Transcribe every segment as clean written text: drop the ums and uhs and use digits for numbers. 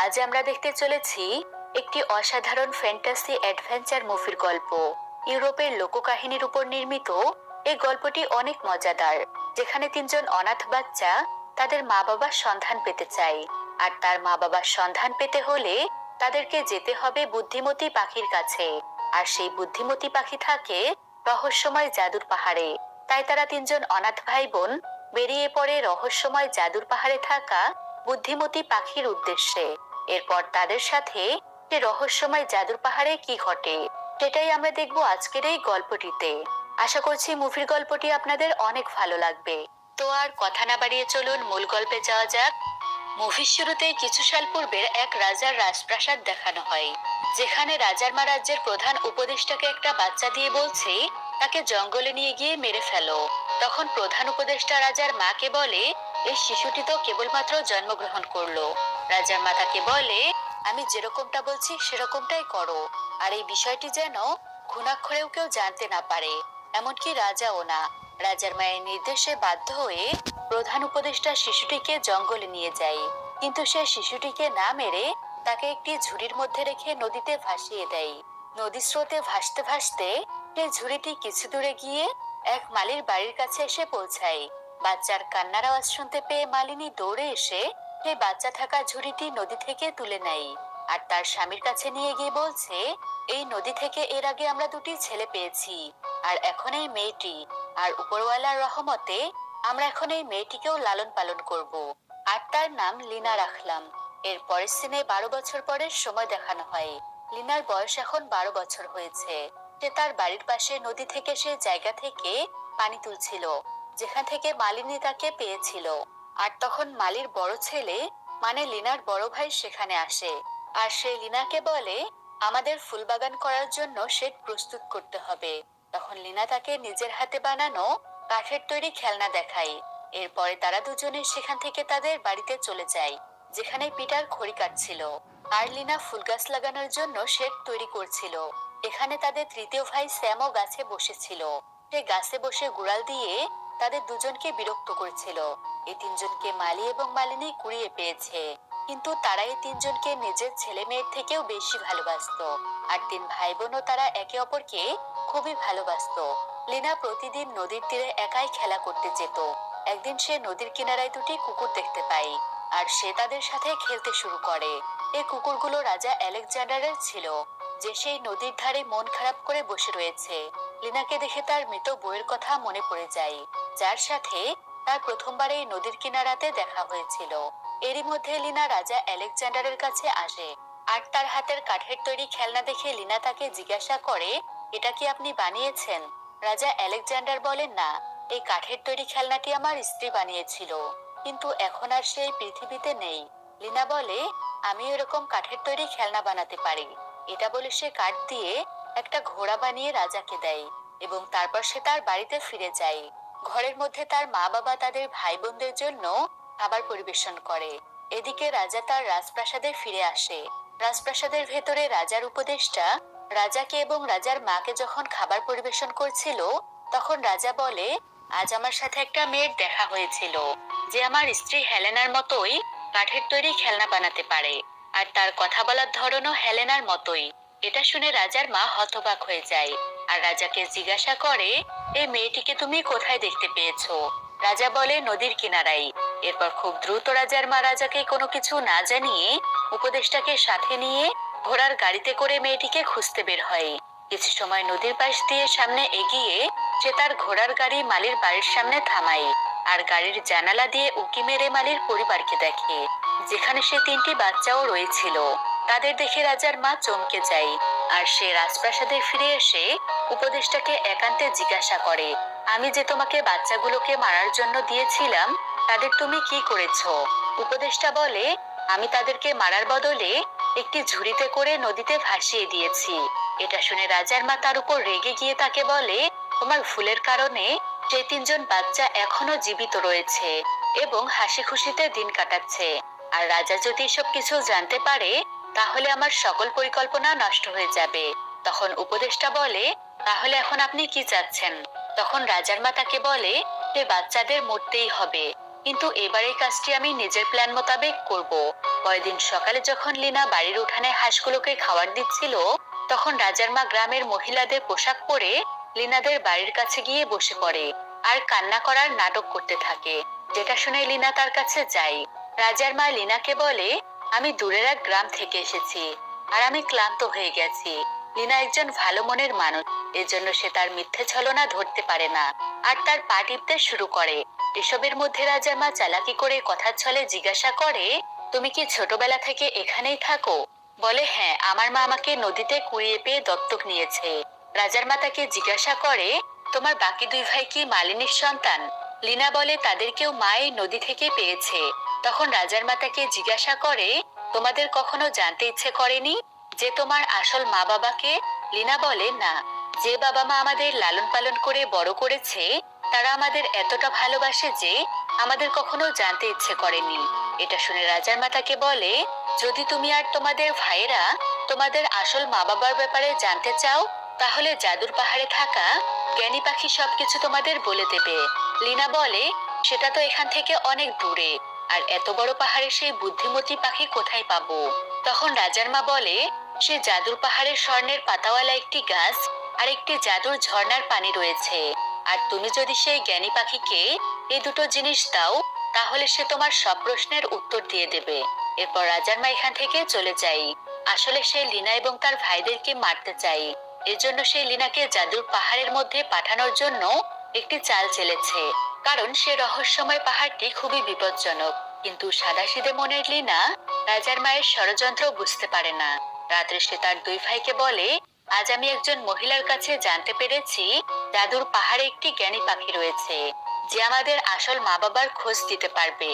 আজ আমরা দেখতে চলেছি একটি অসাধারণ ফ্যান্টাসি অ্যাডভেঞ্চার মুভির গল্প। ইউরোপের লোককাহিনীর উপর নির্মিত এই গল্পটি অনেক মজাদার, যেখানে তিনজন অনাথ বাচ্চা তাদের মা বাবার সন্ধান পেতে চায়। আর তার মা বাবার সন্ধান পেতে হলে তাদেরকে যেতে হবে বুদ্ধিমতী পাখির কাছে। আর সেই বুদ্ধিমতী পাখি থাকে রহস্যময় জাদুর পাহাড়ে। তাই তারা তিনজন অনাথ ভাই বোন বেরিয়ে পড়ে রহস্যময় জাদুর পাহাড়ে থাকা বুদ্ধিমতী পাখির উদ্দেশ্যে। এরপর তাদের সাথে যে রহস্যময় জাদুর পাহাড়ে কি ঘটে সেটাই আমরা দেখব আজকের এই গল্পটিতে। আশা করছি মুভির গল্পটি আপনাদের অনেক ভালো লাগবে। তো আর কথা না বাড়িয়ে চলুন মূল গল্পে যাওয়া যাক। মুভির শুরুতেই কিছু সাল পূর্বের এক রাজার রাজপ্রাসাদ দেখানো হয়, যেখানে রাজার মা রাজ্যের প্রধান উপদেষ্টাকে একটা বাচ্চা দিয়ে বলছে তাকে জঙ্গলে নিয়ে গিয়ে মেরে ফেলো। তখন প্রধান উপদেষ্টা রাজার মাকে বলে, এই শিশুটি তো কেবলমাত্র জন্মগ্রহণ করলো। রাজার মা তাকে বলে, আমি যেরকমটা বলছি সেরকমটাই করো, আর এই বিষয়টি যেন ঘুণাক্ষরেও কেউ জানতে না পারে, এমনকি রাজাও না। রাজার মায়ের নির্দেশে বাধ্য হয়ে প্রধান উপদেষ্টা শিশুটিকে জঙ্গলে নিয়ে যায়, কিন্তু সে শিশুটিকে না মেরে তাকে একটি ঝুড়ির মধ্যে রেখে নদীতে ভাসিয়ে দেয়। নদী স্রোতে ভাসতে ভাসতে সেই ঝুড়িটি কিছু দূরে গিয়ে এক মালির বাড়ির কাছে এসে পৌঁছায়। বাচ্চার কান্নার আওয়াজ শুনতে পেয়ে মালিনী দৌড়ে এসে সেই বাচ্চা থাকা ঝুড়িটি নদী থেকে তুলে নেয় আর তার স্বামীর কাছে নিয়ে গিয়ে বলছে, এই নদী থেকে এর আগে আমরা দুটি ছেলে পেয়েছি, আর এখন এই মেয়েটি, আর উপরওয়ালার রহমতে আমরা এখন এই মেয়েটিকেও লালন পালন করব, আর তার নাম লিনা রাখলাম। এর পরের সিনে 12 বছর পরের সময় দেখানো হয়। লিনার বয়স এখন 12 বছর হয়েছে। সে তার বাড়ির পাশে নদী থেকে সে জায়গা থেকে পানি তুলছিল যেখান থেকে মালিনী তাকে পেয়েছিল। আর তখন মালির বড় ছেলে মানে লিনার বড় ভাই সেখানে আসে, আর সে লিনাকে বলে আমাদের ফুল বাগান করার জন্য শেড প্রস্তুত করতে হবে। তখন লিনা তাকে নিজের হাতে বানানো কাঠের তৈরি খেলনা দেখায়। এরপরে তারা দুজনে সেখান থেকে তাদের বাড়িতে চলে যায়, যেখানে পিটার খড়ি কাটছিল আর লিনা ফুল গাছ লাগানোর জন্য শেড তৈরি করছিল। এখানে তাদের তৃতীয় ভাই স্যামও গাছে বসেছিল। সে গাছে বসে গুড়াল দিয়ে তাদের দুজনকে বিরক্ত করছিল। এই তিনজনকে মালি এবং মালিনী কুড়িয়ে পেয়েছে, কিন্তু তারা এই তিনজনকে নিজের ছেলে মেয়ের থেকেও বেশি ভালোবাসতো। আর তিন ভাই বোনও তারা একে অপরকে খুবই ভালোবাসতো। লিনা প্রতিদিন নদীর তীরে একাই খেলা করতে যেত। একদিন সে নদীর কিনারায় দুটি কুকুর দেখতে পায়, আর সে তাদের সাথে খেলতে শুরু করে। এই কুকুরগুলো রাজা আলেকজান্ডারের ছিল, যে সেই নদীর ধারে মন খারাপ করে বসে রয়েছে। লিনাকে দেখে তার মৃত বউয়ের কথা মনে পড়ে যায়, যার সাথে তার প্রথমবার এই নদীর কিনারাতে দেখা হয়েছিল। এরই মধ্যে লিনা রাজা আলেকজান্ডারের কাছে আসে, আর তার হাতের কাঠের তৈরি খেলনা দেখে লিনা তাকে জিজ্ঞাসা করে, এটা কি আপনি বানিয়েছেন? রাজা আলেকজান্ডার বলেন, না, এই কাঠের তৈরি খেলনাটি আমার স্ত্রী বানিয়েছিল, কিন্তু এখন আর সে এই পৃথিবীতে নেই। লিনা বলে, আমি এরকম কাঠের তৈরি খেলনা বানাতে পারি। এটা বলে সে কাঠ দিয়ে একটা ঘোড়া বানিয়ে রাজাকে দেয়, এবং তারপর সে তার বাড়িতে ফিরে যায়। ঘরের মধ্যে তার মা বাবা তাদের ভাই বোনদের জন্য খাবার পরিবেশন করে। এদিকে রাজা তার রাজপ্রাসাদে ফিরে আসে। রাজপ্রাসাদের ভেতরে রাজার উপদেষ্টা রাজাকে এবং রাজার মাকে যখন খাবার পরিবেশন করছিল, তখন রাজা বলে, আজ আমার সাথে একটা মেয়ের দেখা হয়েছিল, যে আমার স্ত্রী হেলেনার মতোই কাঠের তৈরি খেলনা বানাতে পারে, আর তার কথা বলার ধরনও হেলেনার মতোই। এটা শুনে রাজার মা হতবাক হয়ে যায়, আর রাজাকে জিজ্ঞাসা করে, এই মেয়েটিকে তুমি কোথায় দেখতে পেয়েছো? রাজা বলে, নদীর কিনারায়। এরপর খুব দ্রুত রাজার মা রাজাকে কোনো কিছু না জানিয়ে উপদেষ্টাকে সাথে নিয়ে ঘোড়ার গাড়িতে করে মেয়েটিকে খুঁজতে বের হয়। কিছু সময় নদীর পাশ দিয়ে সামনে এগিয়ে সে তার ঘোড়ার গাড়ি মালির বাড়ির সামনে থামায়, আর গাড়ির জানালা দিয়ে উঁকি মেরে মালির পরিবারকে দেখে, যেখানে সে 3টি বাচ্চাও রয়েছিল। তাদের দেখে রাজার মা চমকে যায়, আর সে রাজপ্রাসাদে ফিরে এসে উপদেষ্টাকে একান্তে জিজ্ঞাসা করে, আমি যে তোমাকে বাচ্চাগুলোকে মারার জন্য দিয়েছিলাম, তাদের তুমি কি করেছো? উপদেষ্টা বলে, আমি তাদেরকে মারার বদলে একটি ঝুড়িতে করে নদীতে ভাসিয়ে দিয়েছি। এটা শুনে রাজার মা তার উপর রেগে গিয়ে তাকে বলে, তোমার ভুলের কারণে সেই 3জন বাচ্চা এখনো জীবিত রয়েছে এবং হাসি খুশিতে দিন কাটাচ্ছে। আর রাজা যদি সব কিছু জানতে পারে, তাহলে আমার সকল পরিকল্পনা নষ্ট হয়ে যাবে। তখন উপদেষ্টা বলে, তাহলে এখন আপনি কি চাচ্ছেন? তখন রাজার মা তাকে বলে, সে বাচ্চাদের মরতেই হবে, কিন্তু এবার এই কাজটি আমি নিজের প্ল্যান মোতাবেক করব। পরের দিন সকালে যখন লিনা বাড়ির উঠানে হাঁসগুলোকে খাবার দিচ্ছিল, তখন রাজার মা গ্রামের মহিলাদের পোশাক পরে লিনাদের বাড়ির কাছে গিয়ে বসে পড়ে আর কান্না করার নাটক করতে থাকে। যেটা শুনে লিনা তার কাছে যায়। রাজার মা লিনাকে বলে, আমি দূরের এক গ্রাম থেকে এসেছি আর আমি ক্লান্ত হয়ে গেছি। লিনা একজন ভালো মনের মানুষ, এজন্য সে তার মিথ্যে ছলনা ধরতে পারে না আর তার পা টিপতে শুরু করে। এসবের মধ্যে রাজার মা চালাকি করে কথার ছলে জিজ্ঞাসা করে, তুমি কি ছোটবেলা থেকে এখানেই থাকো? বলে, হ্যাঁ, আমার মা আমাকে নদীতে কুড়িয়ে পেয়ে দত্তক নিয়েছে। রাজার মা তাকে জিজ্ঞাসা করে, তোমার বাকি দুই ভাই কি মালিনীর সন্তান? লিনা বলে, তাদের কেউ মা এই নদী থেকে পেয়েছে। তখন রাজার মা তাকে জিজ্ঞাসা করে, তোমাদের কখনো জানতে ইচ্ছে করেনি যে তোমার আসল মা বাবাকে? লিনা বলে, না, যে বাবা মা আমাদের লালন পালন করে বড় করেছে তারা আমাদের এতটা ভালোবাসে যে আমাদের কখনো জানতে ইচ্ছে করেনি। এটা শুনে রাজার মা তাকে বলে, যদি তুমি আর তোমাদের ভাইয়েরা তোমাদের আসল মা বাবার ব্যাপারে জানতে চাও, তাহলে জাদুর পাহাড়ে থাকা জ্ঞানী পাখি সবকিছু তোমাদের বলে দেবে। লিনা বলে, সেটা তো এখান থেকে অনেক দূরে, আর এত বড় পাহাড়ে সেই বুদ্ধিমতী পাখি কোথায় পাবো? তখন রাজার মা বলে, সে জাদুর পাহাড়ের স্বর্ণের পাতাওয়ালা একটি গাছ আর একটি জাদুর ঝর্ণার পানি রয়েছে। আর তুমি যদি সেই জ্ঞানী পাখিকে এই দুটো জিনিস দাও, তাহলে সে তোমার সব প্রশ্নের উত্তর দিয়ে দেবে। এরপর রাজার মা এখান থেকে চলে যায়। আসলে সে লিনা এবং তার ভাইদেরকে মারতে চায়। এজন্য সে লিনাকে জাদুর পাহাড়ের মধ্যে পাঠানোর জন্য একটি চাল চেলেছে, কারণ সে রহস্যময় পাহাড়টি খুবই বিপজ্জনক। কিন্তু সাদাসিধে মনের লিনা রাজার মায়ের ষড়যন্ত্র বুঝতে পারে না। রাত্রে সে তার দুই ভাইকে বলে, আজ আমি একজন মহিলার কাছে জানতে পেরেছি জাদুর পাহাড়ে একটি জ্ঞানী পাখি রয়েছে যে আমাদের আসল মা বাবার খোঁজ দিতে পারবে।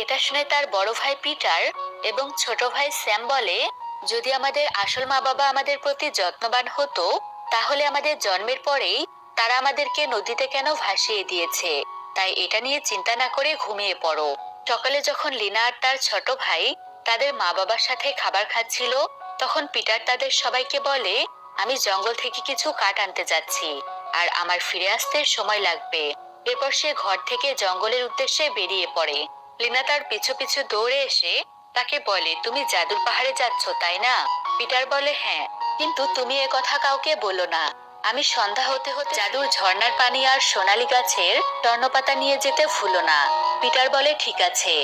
এটা শুনে তার বড় ভাই পিটার এবং ছোট ভাই স্যাম বলে, যদি আমাদের আসল মা বাবা আমাদের প্রতি যত্নবান হতো, তাহলে আমাদের জন্মের পরেই তারা আমাদেরকে নদীতে কেন ভাসিয়ে দিয়েছে? তাই এটা নিয়ে চিন্তা না করে ঘুমিয়ে পড়ো। সকালে যখন লিনা আর তার ছোট ভাই তাদের মা বাবার সাথে খাবার খাচ্ছিল, তখন পিটার তাদের সবাইকে বলে, আমি জঙ্গল থেকে কিছু কাঠ আনতে যাচ্ছি আর আমার ফিরে আসতে সময় লাগবে। এরপর সে ঘর থেকে জঙ্গলের উদ্দেশ্যে বেরিয়ে পড়ে। লিনা তার পিছু পিছু দৌড়ে এসে তাকে বলে, তুমি জাদুর পাহাড়ে যাচ্ছ, তাই না? পিটার বলে, হ্যাঁ, কিন্তু তুমি এ কথা কাউকে বলো না। আমি সন্ধ্যা হতে হতে জাদুর ঝর্ণার পানি আর সোনালী গাছের স্বর্ণপাতা নিয়ে যেতে ভুলো না। পিটার বলে, ঠিক আছে।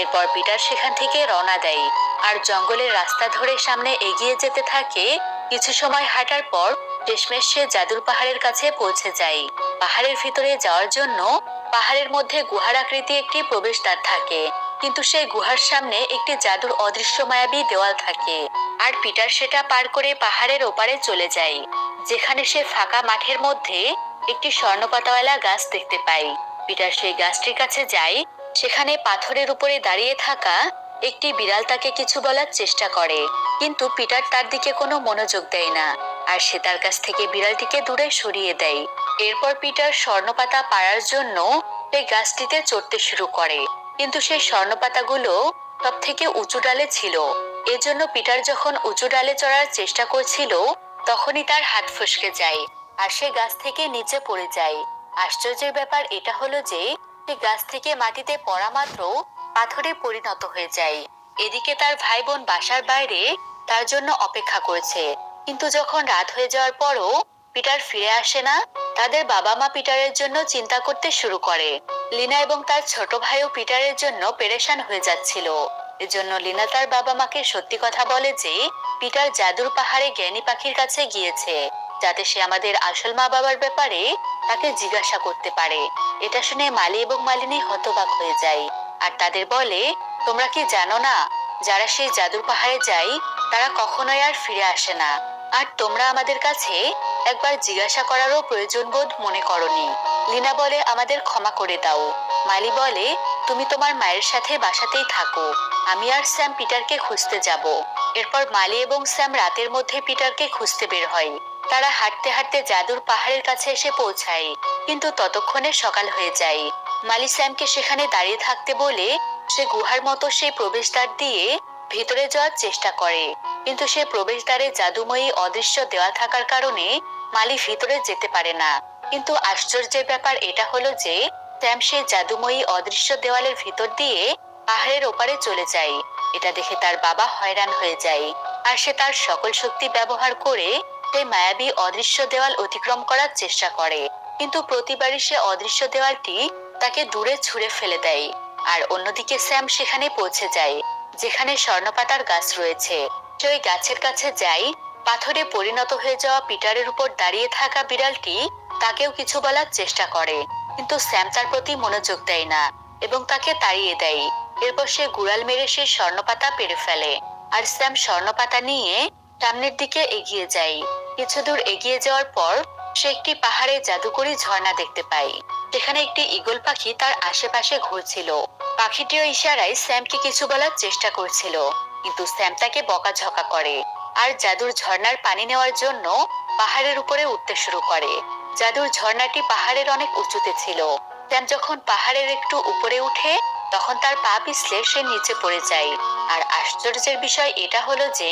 এরপর পিটার সেখান থেকে রওনা দেয় আর জঙ্গলের রাস্তা ধরে সামনে এগিয়ে যেতে থাকে। কিছু সময় হাঁটার পর শেষমেশ সে জাদুর পাহাড়ের কাছে পৌঁছে যায়। পাহাড়ের ভিতরে যাওয়ার জন্য পাহাড়ের মধ্যে গুহার আকৃতি একটি প্রবেশদ্বার থাকে, কিন্তু সেই গুহার সামনে একটি জাদুর অদৃশ্য মায়াবী দেওয়াল থাকে। আর পিটার সেটা পার করে পাহাড়ের ওপারে চলে যায়, যেখানে সে ফাঁকা মাঠের মধ্যে একটি স্বর্ণপাতাওয়ালা গাছ দেখতে পায়। পিটার সেই গাছটির কাছে যায়। সেখানে পাথরের উপরে দাঁড়িয়ে থাকা একটি বিড়াল তাকে কিছু বলার চেষ্টা করে, কিন্তু পিটার তার দিকে কোনো মনোযোগ দেয় না আর সে তার কাছ থেকে বিড়ালটিকে দূরে সরিয়ে দেয়। এরপর পিটার স্বর্ণপাতা পাড়ার জন্য সেই গাছটিতে চড়তে শুরু করে, কিন্তু সেই স্বর্ণপাতাগুলো সব থেকে উঁচু ডালে ছিল। এজন্য পিটার যখন উঁচু ডালে চড়ার চেষ্টা করছিল, তখনই তার হাত ফসকে যায় আর সে গাছ থেকে নিচে পড়ে যায়। আশ্চর্যের ব্যাপার এটা হলো যে সে গাছ থেকে মাটিতে পড়া মাত্র পাথরে পরিণত হয়ে যায়। এদিকে তার ভাই বোন বাসার বাইরে তার জন্য অপেক্ষা করছে, কিন্তু যখন রাত হয়ে যাওয়ার পরও পিটার ফিরে আসে না, তাদের বাবা মা পিটারের জন্য চিন্তা করতে শুরু করে। লিনা এবং তার ছোট ভাইও পিটারের জন্য পেরেশান হয়ে যাচ্ছিল। এজন্য লিনা তার বাবা মাকে সত্যি কথা বলে যে পিটার জাদুর পাহাড়ে জ্ঞানী পাখির কাছে গিয়েছে, যাতে সে আমাদের আসল মা বাবার ব্যাপারে তাকে জিজ্ঞাসা করতে পারে। এটা শুনে মালি এবং মালিনী হতবাক হয়ে যায় আর তাদের বলে, তোমরা কি জানো না, যারা সেই জাদুর পাহাড়ে যায় তারা কখনোই আর ফিরে আসে না। আর তোমরা আমাদের কাছে একবার জিজ্ঞাসা করারও প্রয়োজন বোধ মনে করনি। লিনা বলে, আমাদের ক্ষমা করে দাও। মালি বলে, তুমি তোমার মায়ের সাথে বাসাতেই থাকো, আমি আর স্যাম পিটারকে খুঁজতে যাব। এরপর মালি এবং স্যাম রাতের মধ্যে পিটারকে খুঁজতে বের হয়। তারা হাঁটতে হাঁটতে জাদুর পাহাড়ের কাছে এসে পৌঁছায়, কিন্তু ততক্ষণে সকাল হয়ে যায়। মালি স্যামকে সেখানে দাঁড়িয়ে থাকতে বলে সে গুহার মতো সেই প্রবেশদ্বার দিয়ে ভিতরে যাওয়ার চেষ্টা করে, কিন্তু সে প্রবেশদ্বারে জাদুময়ী অদৃশ্য দেওয়াল থাকার কারণে মালি ভিতরে যেতে পারে না। কিন্তু আশ্চর্যের ব্যাপার এটা হলো যে স্যাম সেই জাদুময়ী অদৃশ্য দেওয়ালের ভিতর দিয়ে পাহাড়ের ওপারে চলে যায়। এটা দেখে তার বাবা হয়রান হয়ে যায়, আর সে তার সকল শক্তি ব্যবহার করে সেই মায়াবী অদৃশ্য দেওয়াল অতিক্রম করার চেষ্টা করে। কিন্তু প্রতিবারই সে অদৃশ্য দেওয়ালটি তাকে দূরে ছুঁড়ে ফেলে দেয়। আর অন্যদিকে স্যাম সেখানে পৌঁছে যায় যেখানে স্বর্ণপাতার গাছ রয়েছে। সে ওই গাছের কাছে যায়। পাথরে পরিণত হয়ে যাওয়া পিটারের উপর দাঁড়িয়ে থাকা বিড়ালটি তাকেও কিছু বলার চেষ্টা করে, কিন্তু স্যাম তার প্রতি মনোযোগ দেয় না এবং তাকে তাড়িয়ে দেয়। এরপর সে গুড়াল মেরে সেই স্বর্ণপাতা পেরে ফেলে, আর স্যাম স্বর্ণপাতা নিয়ে সামনের দিকে এগিয়ে যায়। কিছু দূর এগিয়ে যাওয়ার পর সে একটি পাহাড়ে জাদুকরী ঝর্ণা দেখতে পায়। সেখানে একটি ঈগল পাখি তার আশেপাশে ঘুরছিল। পাখিটিও ইশারায় স্যামকে কিছু বলার চেষ্টা করছিল, কিন্তু স্যাম তাকে বকাঝকা করে আর জাদুর ঝর্ণার পানি নেওয়ার জন্য পাহাড়ের উপরে উঠতে শুরু করে। জাদুর ঝর্ণাটি পাহাড়ের অনেক উঁচুতে ছিল। স্যাম যখন পাহাড়ের একটু উপরে উঠে তখন তার পা পিছলে সে নিচে পড়ে যায়। আর আশ্চর্যের বিষয় এটা হলো যে